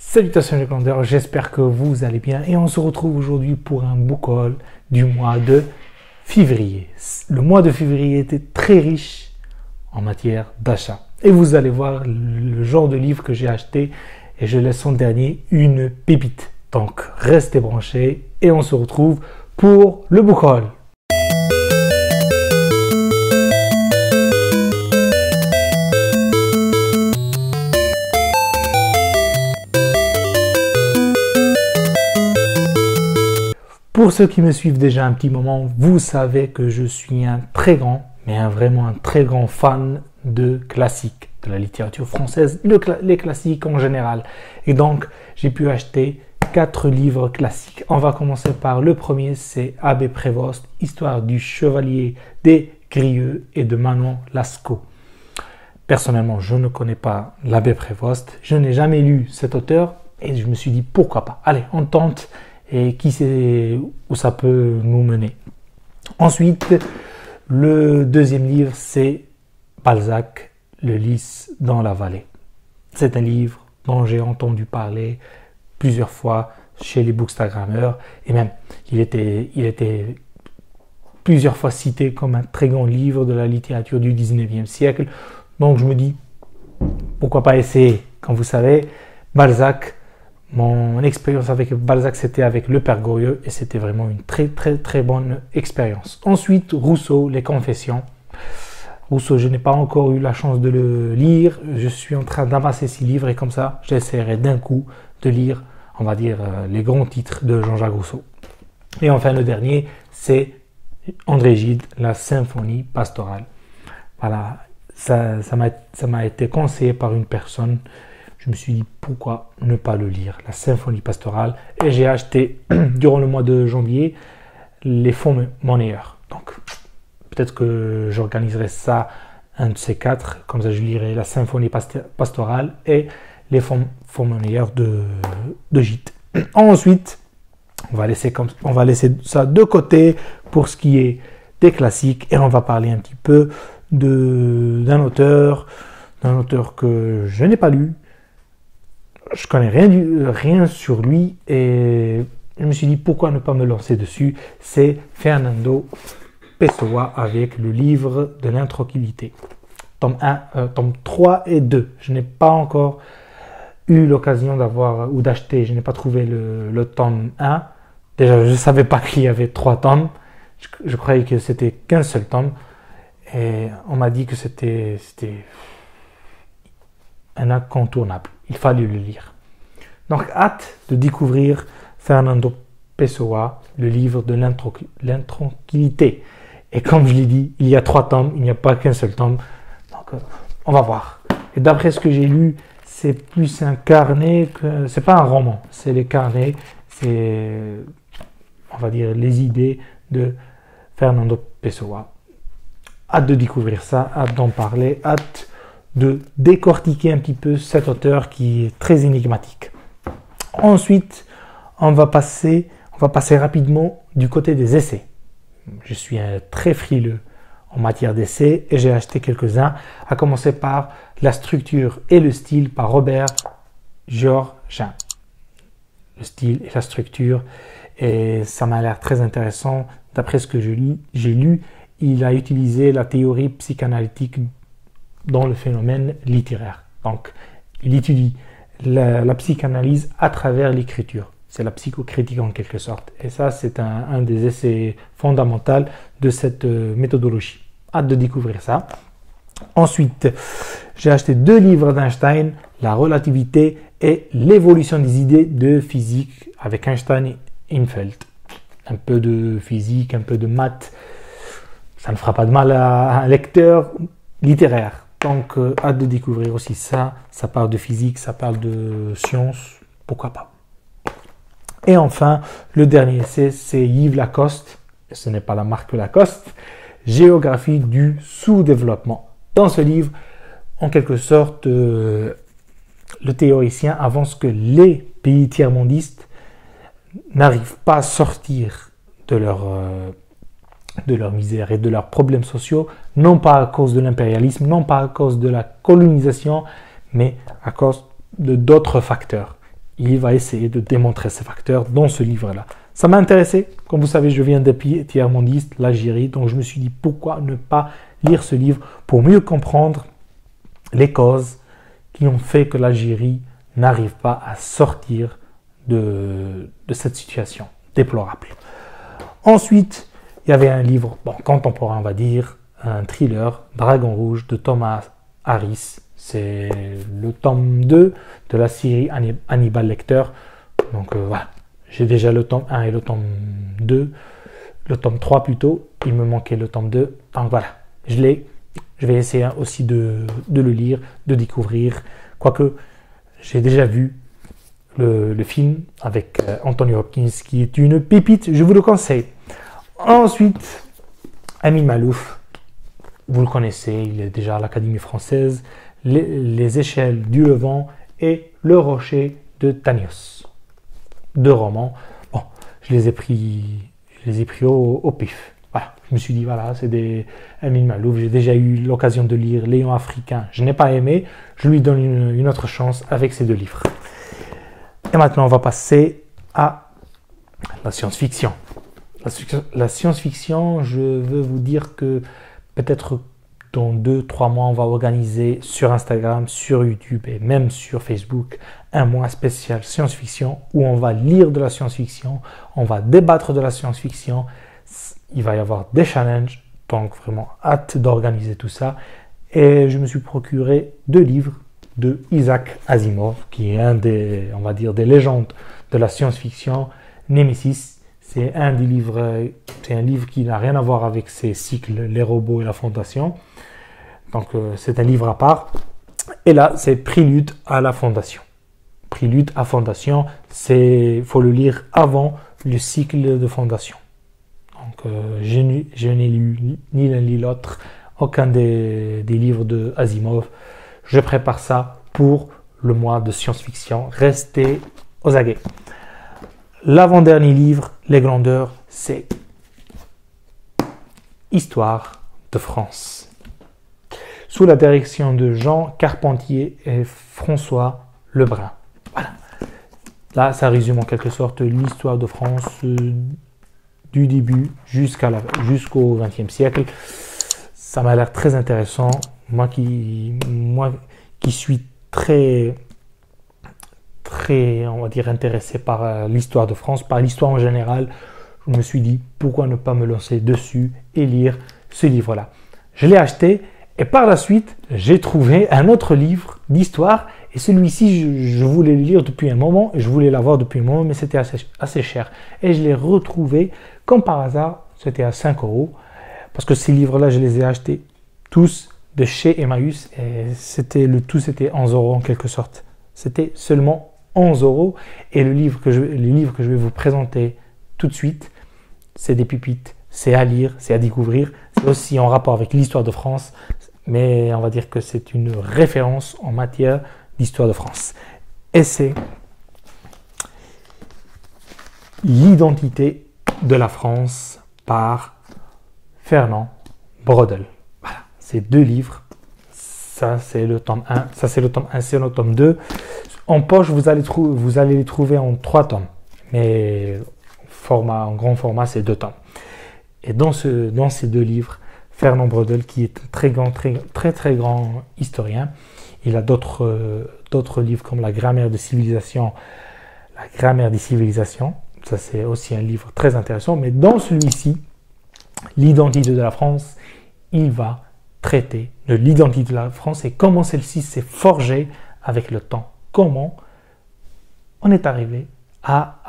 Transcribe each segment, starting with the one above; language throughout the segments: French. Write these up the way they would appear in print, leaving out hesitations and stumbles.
Salutations les clandeurs, j'espère que vous allez bien et on se retrouve aujourd'hui pour un book haul du mois de février. Le mois de février était très riche en matière d'achat et vous allez voir le genre de livre que j'ai acheté et je laisse en dernier une pépite. Donc restez branchés et on se retrouve pour le book haul. Pour ceux qui me suivent déjà un petit moment, vous savez que je suis un très grand, vraiment un très grand fan de classiques, de la littérature française, les classiques en général. Et donc, j'ai pu acheter 4 livres classiques. On va commencer par le premier, c'est Abbé Prévost, Histoire du Chevalier des Grieux et de Manon Lescaut. Personnellement, je ne connais pas l'Abbé Prévost, je n'ai jamais lu cet auteur et je me suis dit pourquoi pas. Allez, on tente. Et qui sait où ça peut nous mener. Ensuite, le deuxième livre, c'est Balzac, Le Lys dans la vallée. C'est un livre dont j'ai entendu parler plusieurs fois chez les bookstagrammeurs et même il était plusieurs fois cité comme un très grand livre de la littérature du 19e siècle. Donc je me dis, pourquoi pas essayer. Comme vous savez, Balzac, mon expérience avec Balzac, c'était avec Le Père Goriot et c'était vraiment une très bonne expérience. Ensuite, Rousseau, Les Confessions. Rousseau, je n'ai pas encore eu la chance de le lire. Je suis en train d'amasser 6 livres et comme ça, j'essaierai d'un coup de lire, on va dire, les grands titres de Jean-Jacques Rousseau. Et enfin, le dernier, c'est André Gide, La Symphonie pastorale. Voilà, ça m'a été conseillé par une personne. Je me suis dit pourquoi ne pas le lire, La Symphonie pastorale. Et j'ai acheté durant le mois de janvier Les Fonds monnayeurs. Donc peut-être que j'organiserai ça un de ces 4. Comme ça je lirai La Symphonie pastorale et Les Fonds monnayeurs de Gide. Ensuite, on va laisser ça de côté pour ce qui est des classiques. Et on va parler un petit peu d'un auteur que je n'ai pas lu. Je connais rien sur lui et je me suis dit pourquoi ne pas me lancer dessus. C'est Fernando Pessoa avec le livre de l'intranquillité. Tome 3 et 2. Je n'ai pas encore eu l'occasion d'avoir ou d'acheter. Je n'ai pas trouvé le tome 1. Déjà, je ne savais pas qu'il y avait 3 tomes. Je croyais que c'était qu'un seul tome. Et on m'a dit que c'était un incontournable. Il fallait le lire. Donc, hâte de découvrir Fernando Pessoa, le livre de l'intranquillité. Et comme je l'ai dit, il y a 3 tomes, il n'y a pas qu'un seul tome. Donc, on va voir. Et d'après ce que j'ai lu, c'est plus un carnet que... C'est pas un roman, c'est les carnets, c'est, on va dire, les idées de Fernando Pessoa. Hâte de découvrir ça, hâte d'en parler, hâte de décortiquer un petit peu cet auteur qui est très énigmatique. Ensuite, on va passer rapidement du côté des essais. Je suis très frileux en matière d'essais et j'ai acheté quelques-uns, à commencer par La structure et le style par Robert Georgin. Le style et la structure, et ça m'a l'air très intéressant. D'après ce que j'ai lu, il a utilisé la théorie psychanalytique dans le phénomène littéraire. Donc, il étudie la psychanalyse à travers l'écriture. C'est la psychocritique en quelque sorte. Et ça, c'est un des essais fondamentaux de cette méthodologie. Hâte de découvrir ça. Ensuite, j'ai acheté 2 livres d'Einstein, La relativité et l'évolution des idées de physique avec Einstein et Infeld. Un peu de physique, un peu de maths. Ça ne fera pas de mal à un lecteur littéraire. Donc, hâte de découvrir aussi ça. Ça parle de physique, ça parle de sciences. Pourquoi pas. Et enfin, le dernier essai, c'est Yves Lacoste. Ce n'est pas la marque Lacoste. Géographie du sous-développement. Dans ce livre, en quelque sorte, le théoricien avance que les pays tiers-mondistes n'arrivent pas à sortir de leur misère et de leurs problèmes sociaux, non pas à cause de l'impérialisme, non pas à cause de la colonisation, mais à cause de d'autres facteurs. il va essayer de démontrer ces facteurs dans ce livre-là. Ça m'a intéressé. Comme vous savez, je viens des pays tiers-mondistes, l'Algérie, donc je me suis dit pourquoi ne pas lire ce livre pour mieux comprendre les causes qui ont fait que l'Algérie n'arrive pas à sortir de cette situation déplorable. Ensuite, il y avait un livre contemporain, on va dire, un thriller, Dragon Rouge, de Thomas Harris. C'est le tome 2 de la série Hannibal Lecter. Donc voilà, j'ai déjà le tome 1 et le tome 2, le tome 3 plutôt. Il me manquait le tome 2. Donc voilà, je l'ai. Je vais essayer aussi de le lire, de découvrir. Quoique, j'ai déjà vu le film avec Anthony Hopkins, qui est une pépite, je vous le conseille. Ensuite, Amin Malouf, vous le connaissez, il est déjà à l'Académie française, les échelles du Levant et Le Rocher de Tanios. 2 romans. Bon, je les ai pris au pif. Voilà, je me suis dit, voilà, c'est des Amin Malouf. J'ai déjà eu l'occasion de lire Léon Africain. Je n'ai pas aimé. Je lui donne une autre chance avec ces 2 livres. Et maintenant, on va passer à la science-fiction. La science-fiction, je veux vous dire que peut-être dans 2-3 mois, on va organiser sur Instagram, sur YouTube et même sur Facebook un mois spécial science-fiction où on va lire de la science-fiction, on va débattre de la science-fiction. Il va y avoir des challenges, donc vraiment hâte d'organiser tout ça. Et je me suis procuré 2 livres de Isaac Asimov, qui est un des, on va dire, des légendes de la science-fiction. Nemesis, c'est un livre qui n'a rien à voir avec ces cycles, les robots et la fondation. Donc c'est un livre à part. Et là, c'est Prélude à la fondation. Prélude à fondation, faut le lire avant le cycle de fondation. Donc je n'ai lu ni l'un ni l'autre, aucun des livres de Asimov. Je prépare ça pour le mois de science-fiction. Restez aux aguets. L'avant-dernier livre, Les Glandeurs, c'est Histoire de France. Sous la direction de Jean Carpentier et François Lebrun. Voilà. Là, ça résume en quelque sorte l'histoire de France du début jusqu'au XXe siècle. Ça m'a l'air très intéressant. Moi qui suis très, on va dire, intéressé par l'histoire de France, par l'histoire en général, je me suis dit, pourquoi ne pas me lancer dessus et lire ce livre-là. Je l'ai acheté et par la suite, j'ai trouvé un autre livre d'histoire et celui-ci, je voulais le lire depuis un moment et je voulais l'avoir depuis un moment, mais c'était assez cher. Et je l'ai retrouvé, comme par hasard, c'était à 5 €, parce que ces livres-là, je les ai achetés tous de chez Emmaüs et le tout c'était 11 € en quelque sorte. C'était seulement 11 € et le livre que je vais vous présenter tout de suite, c'est des pépites, c'est à lire, c'est à découvrir, c'est aussi en rapport avec l'histoire de France, mais on va dire que c'est une référence en matière d'histoire de France. Et c'est L'identité de la France par Fernand Braudel. Voilà, c'est 2 livres. Ça, c'est le tome 1. Ça, c'est le tome 1, c'est le tome 2. En poche, vous allez les trouver en 3 tomes. Mais en grand format, c'est 2 tomes. Et dans ces 2 livres, Fernand Braudel, qui est un très grand historien, il a d'autres livres comme La grammaire des civilisations. Ça, c'est aussi un livre très intéressant. Mais dans celui-ci, L'identité de la France, il va traiter de l'identité de la France et comment celle-ci s'est forgée avec le temps. Comment on est arrivé à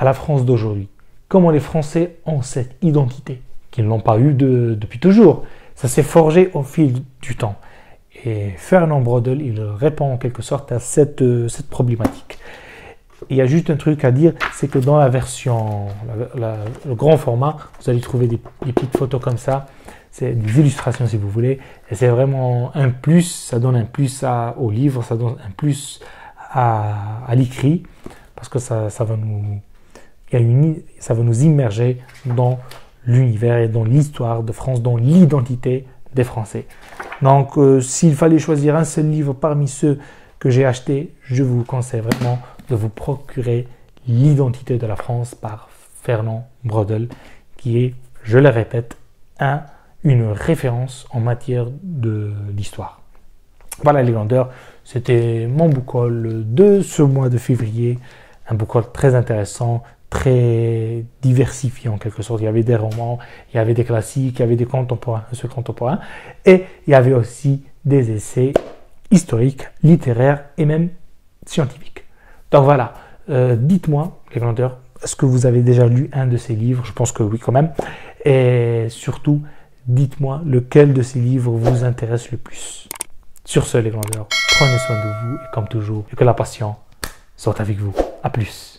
la France d'aujourd'hui. Comment les Français ont cette identité qu'ils n'ont pas eue depuis toujours. Ça s'est forgé au fil du temps. Et Fernand Braudel, il répond en quelque sorte à cette problématique. Il y a juste un truc à dire, c'est que dans la version, le grand format, vous allez trouver des petites photos comme ça. C'est des illustrations si vous voulez. Et c'est vraiment un plus, ça donne un plus au livre, ça donne un plus à l'écrit. Parce que ça va nous immerger dans l'univers et dans l'histoire de France, dans l'identité des Français. Donc, s'il fallait choisir un seul livre parmi ceux que j'ai acheté, je vous conseille vraiment de vous procurer l'identité de la France par Fernand Braudel, qui est, je le répète, une référence en matière d'histoire. Voilà les grandeurs, c'était mon book haul de ce mois de février, un book haul très intéressant, très diversifié en quelque sorte. Il y avait des romans, il y avait des classiques, il y avait des contemporains, ceux contemporains, et il y avait aussi des essais historiques, littéraires et même scientifiques. Donc voilà, dites-moi les grandeurs, est-ce que vous avez déjà lu un de ces livres? Je pense que oui quand même. Et surtout, dites-moi lequel de ces livres vous intéresse le plus. Sur ce les grandeurs, prenez soin de vous et comme toujours, que la passion soit avec vous. À plus.